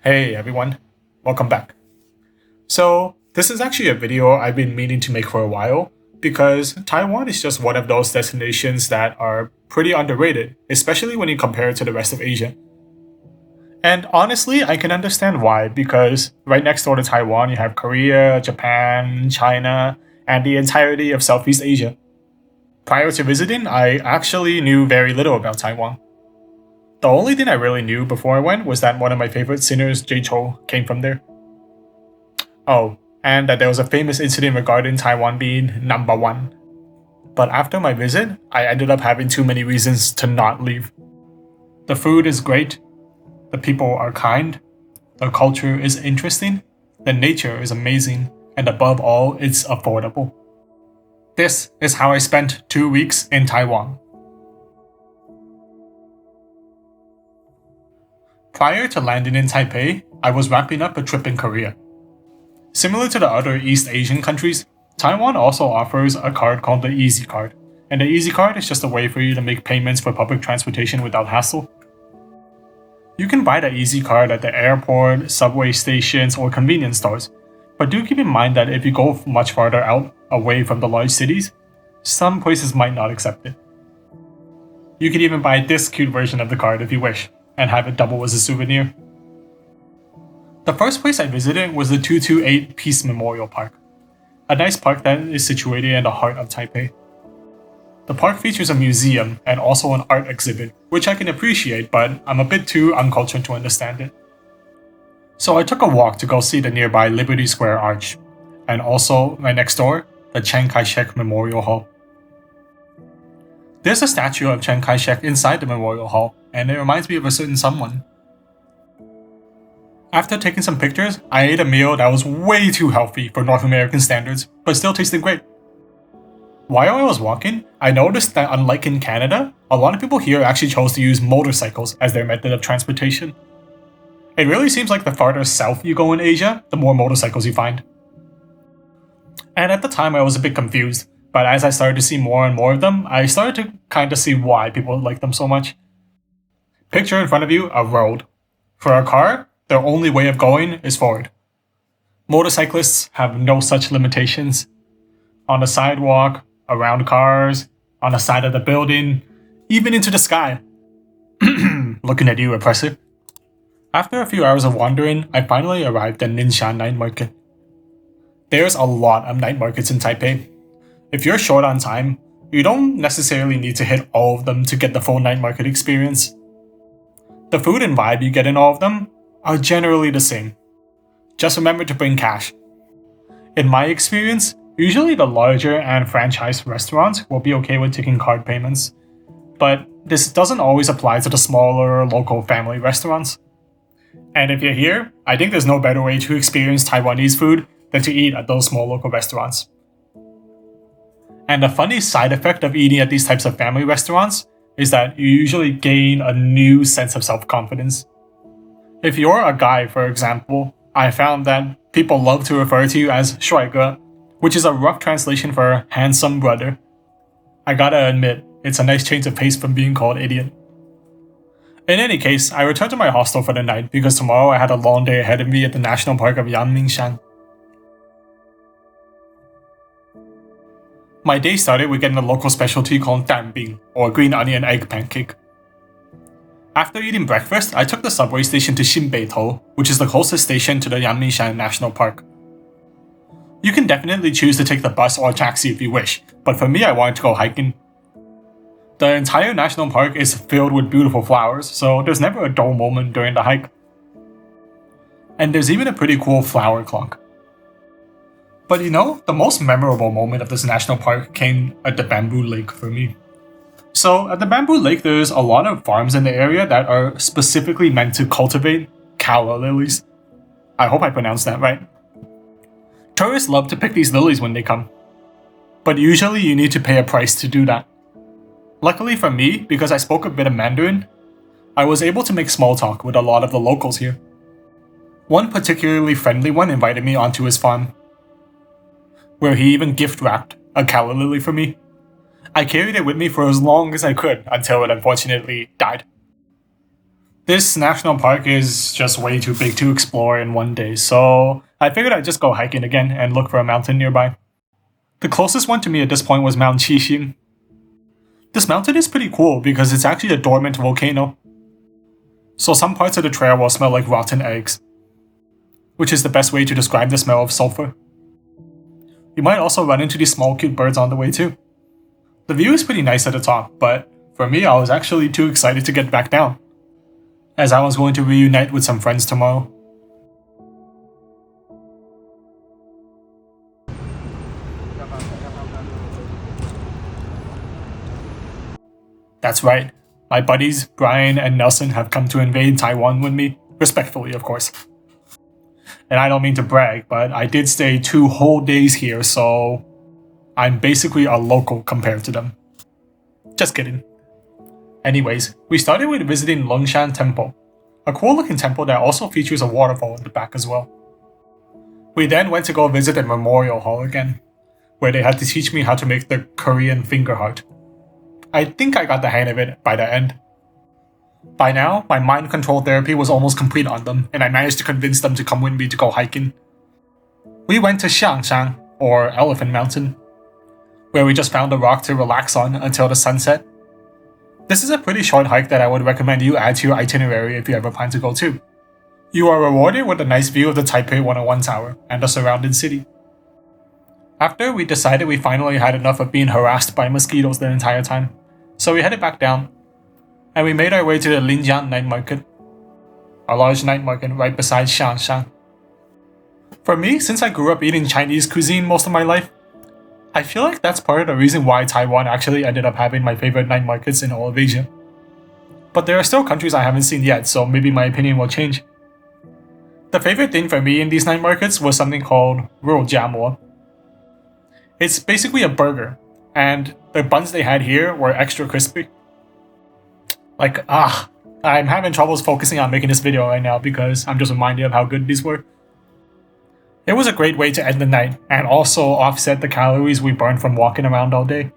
Hey everyone, welcome back. So, this is actually a video I've been meaning to make for a while because Taiwan is just one of those destinations that are pretty underrated, especially when you compare it to the rest of Asia. And honestly, I can understand why because right next door to Taiwan, you have Korea, Japan, China, and the entirety of Southeast Asia. Prior to visiting, I actually knew very little about Taiwan. The only thing I really knew before I went was that one of my favorite singers, Jay Chou, came from there. Oh, and that there was a famous incident regarding Taiwan being number one. But after my visit, I ended up having too many reasons to not leave. The food is great, the people are kind, the culture is interesting, the nature is amazing, and above all, it's affordable. This is how I spent 2 weeks in Taiwan. Prior to landing in Taipei, I was wrapping up a trip in Korea. Similar to the other East Asian countries, Taiwan also offers a card called the Easy Card, and the Easy Card is just a way for you to make payments for public transportation without hassle. You can buy the Easy Card at the airport, subway stations, or convenience stores, but do keep in mind that if you go much farther out, away from the large cities, some places might not accept it. You can even buy this cute version of the card if you wish, and have it double as a souvenir. The first place I visited was the 228 Peace Memorial Park, a nice park that is situated in the heart of Taipei. The park features a museum and also an art exhibit, which I can appreciate, but I'm a bit too uncultured to understand it. So I took a walk to go see the nearby Liberty Square Arch, and also, right next door, the Chiang Kai-shek Memorial Hall. There's a statue of Chiang Kai-shek inside the Memorial Hall, and it reminds me of a certain someone. After taking some pictures, I ate a meal that was way too healthy for North American standards, but still tasted great. While I was walking, I noticed that unlike in Canada, a lot of people here actually chose to use motorcycles as their method of transportation. It really seems like the farther south you go in Asia, the more motorcycles you find. And at the time I was a bit confused, but as I started to see more and more of them, I started to kinda see why people like them so much. Picture in front of you a road. For a car, their only way of going is forward. Motorcyclists have no such limitations. On the sidewalk, around cars, on the side of the building, even into the sky. Looking at you, oppressor. After a few hours of wandering, I finally arrived at Ning Xia night market. There's a lot of night markets in Taipei. If you're short on time, you don't necessarily need to hit all of them to get the full night market experience. The food and vibe you get in all of them are generally the same. Just remember to bring cash. In my experience, usually the larger and franchised restaurants will be okay with taking card payments, but this doesn't always apply to the smaller local family restaurants. And if you're here, I think there's no better way to experience Taiwanese food than to eat at those small local restaurants. And the funny side effect of eating at these types of family restaurants is that you usually gain a new sense of self-confidence. If you're a guy, for example, I found that people love to refer to you as 帅哥, which is a rough translation for handsome brother. I gotta admit, it's a nice change of pace from being called idiot. In any case, I returned to my hostel for the night because tomorrow I had a long day ahead of me at the national park of Ming Shan. My day started with getting a local specialty called danbing, or green onion egg pancake. After eating breakfast, I took the subway station to Xinbeitou, which is the closest station to the Ming Shan National Park. You can definitely choose to take the bus or taxi if you wish, but for me I wanted to go hiking. The entire national park is filled with beautiful flowers, so there's never a dull moment during the hike. And there's even a pretty cool flower clock. But you know, the most memorable moment of this national park came at the bamboo lake for me. So at the bamboo lake, there's a lot of farms in the area that are specifically meant to cultivate calla lilies. I hope I pronounced that right. Tourists love to pick these lilies when they come, but usually you need to pay a price to do that. Luckily for me, because I spoke a bit of Mandarin, I was able to make small talk with a lot of the locals here. One particularly friendly one invited me onto his farm, where he even gift wrapped a calla lily for me. I carried it with me for as long as I could until it unfortunately died. This national park is just way too big to explore in one day, so I figured I'd just go hiking again and look for a mountain nearby. The closest one to me at this point was Mount Qixing. This mountain is pretty cool because it's actually a dormant volcano. So some parts of the trail will smell like rotten eggs, which is the best way to describe the smell of sulfur. You might also run into these small cute birds on the way too. The view is pretty nice at the top, but for me I was actually too excited to get back down, as I was going to reunite with some friends tomorrow. That's right, my buddies Brian and Nelson have come to invade Taiwan with me, respectfully of course. And I don't mean to brag, but I did stay 2 whole days here, so I'm basically a local compared to them. Just kidding. Anyways, we started with visiting Ming Shan Temple, a cool looking temple that also features a waterfall in the back as well. We then went to go visit the memorial hall again, where they had to teach me how to make the Korean finger heart. I think I got the hang of it by the end. By now, my mind control therapy was almost complete on them, and I managed to convince them to come with me to go hiking. We went to Xiangshan, or Elephant Mountain, where we just found a rock to relax on until the sunset. This is a pretty short hike that I would recommend you add to your itinerary if you ever plan to go too. You are rewarded with a nice view of the Taipei 101 Tower and the surrounding city. After, we decided we finally had enough of being harassed by mosquitoes the entire time, so we headed back down, and we made our way to the Lin Jiang night market, a large night market right beside Xiangshan. For me, since I grew up eating Chinese cuisine most of my life, I feel like that's part of the reason why Taiwan actually ended up having my favorite night markets in all of Asia. But there are still countries I haven't seen yet, so maybe my opinion will change. The favorite thing for me in these night markets was something called 肉夹馍. It's basically a burger, and the buns they had here were extra crispy. I'm having troubles focusing on making this video right now because I'm just reminded of how good these were. It was a great way to end the night and also offset the calories we burned from walking around all day.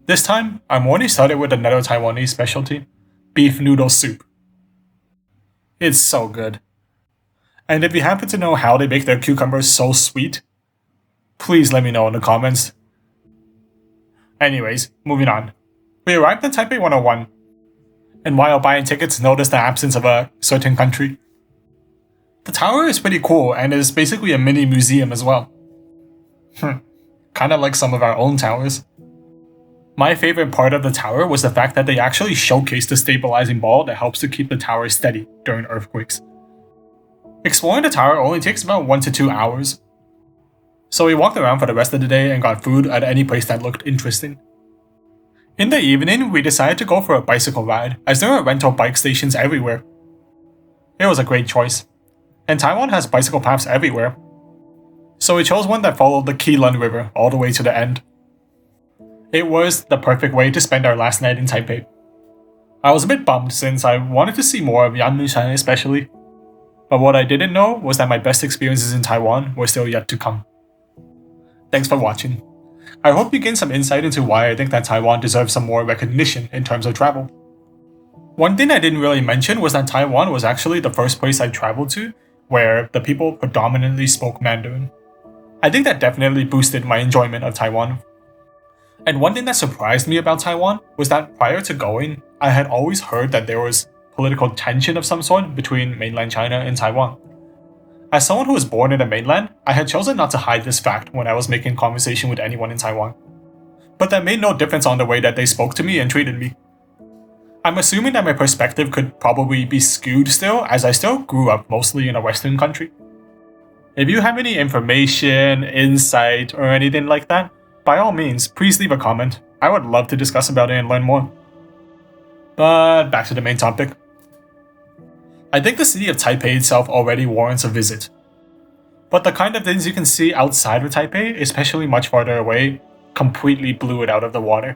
This time, our morning started with another Taiwanese specialty, beef noodle soup. It's so good. And if you happen to know how they make their cucumbers so sweet, please let me know in the comments. Anyways, moving on. We arrived in Taipei 101, and while buying tickets, noticed the absence of a certain country. The tower is pretty cool and is basically a mini museum as well. Kinda like some of our own towers. My favorite part of the tower was the fact that they actually showcased the stabilizing ball that helps to keep the tower steady during earthquakes. Exploring the tower only takes about 1 to 2 hours. So we walked around for the rest of the day and got food at any place that looked interesting. In the evening, we decided to go for a bicycle ride, as there are rental bike stations everywhere. It was a great choice, and Taiwan has bicycle paths everywhere. So we chose one that followed the Keelung River all the way to the end. It was the perfect way to spend our last night in Taipei. I was a bit bummed since I wanted to see more of Ming Shan especially. But what I didn't know was that my best experiences in Taiwan were still yet to come. Thanks for watching. I hope you gained some insight into why I think that Taiwan deserves some more recognition in terms of travel. One thing I didn't really mention was that Taiwan was actually the first place I traveled to where the people predominantly spoke Mandarin. I think that definitely boosted my enjoyment of Taiwan. And one thing that surprised me about Taiwan was that prior to going, I had always heard that there was political tension of some sort between mainland China and Taiwan. As someone who was born in the mainland, I had chosen not to hide this fact when I was making conversation with anyone in Taiwan. But that made no difference on the way that they spoke to me and treated me. I'm assuming that my perspective could probably be skewed still, as I still grew up mostly in a Western country. If you have any information, insight, or anything like that, by all means, please leave a comment. I would love to discuss about it and learn more. But back to the main topic. I think the city of Taipei itself already warrants a visit. But the kind of things you can see outside of Taipei, especially much farther away, completely blew it out of the water.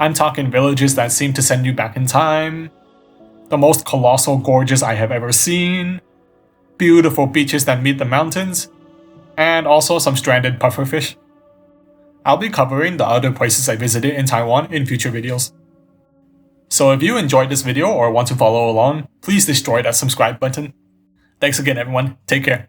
I'm talking villages that seem to send you back in time, the most colossal gorges I have ever seen, beautiful beaches that meet the mountains, and also some stranded pufferfish. I'll be covering the other places I visited in Taiwan in future videos. So if you enjoyed this video or want to follow along, please destroy that subscribe button. Thanks again everyone, take care.